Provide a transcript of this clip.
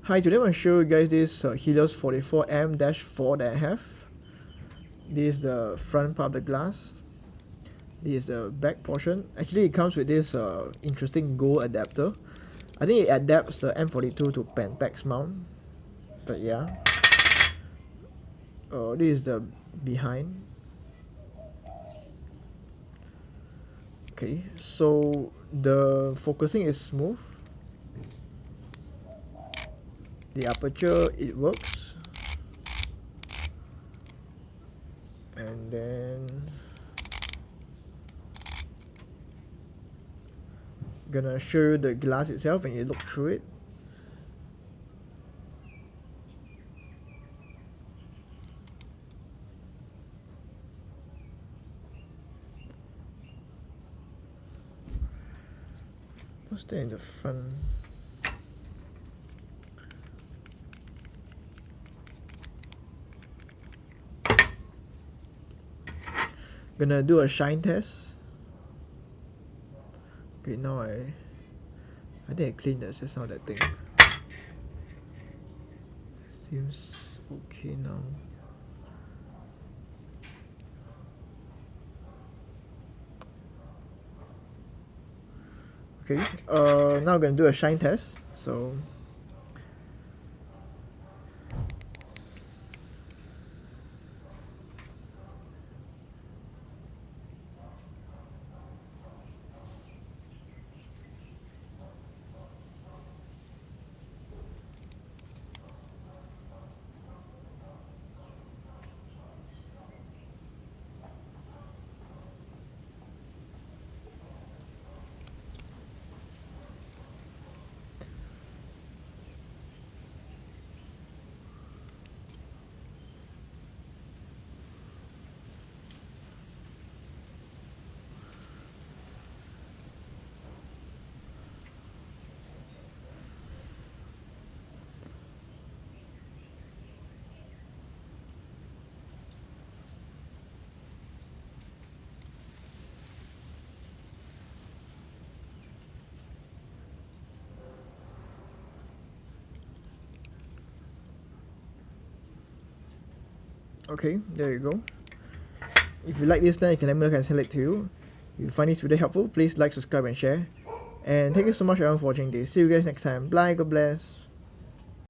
Hi, today I'm going to show you guys this Helios 44m-4 that I have. This is the front part of the glass. This is the back portion. Actually, it comes with this interesting gold adapter. I think it adapts the M42 to Pentax mount. But yeah. This is the behind. Okay, so the focusing is smooth. The aperture, it works. And then gonna show you the glass itself and you look through it. What's there in the front? Gonna do a shine test. Okay, now I think I cleaned the just now that thing. Seems okay now. Okay, now I'm gonna do a shine test. So okay, there you go. If you like this, then you can let me know, I can send it to you. If you find this video helpful, please like, subscribe and share. And thank you so much everyone for watching this. See you guys next time. Bye, God bless.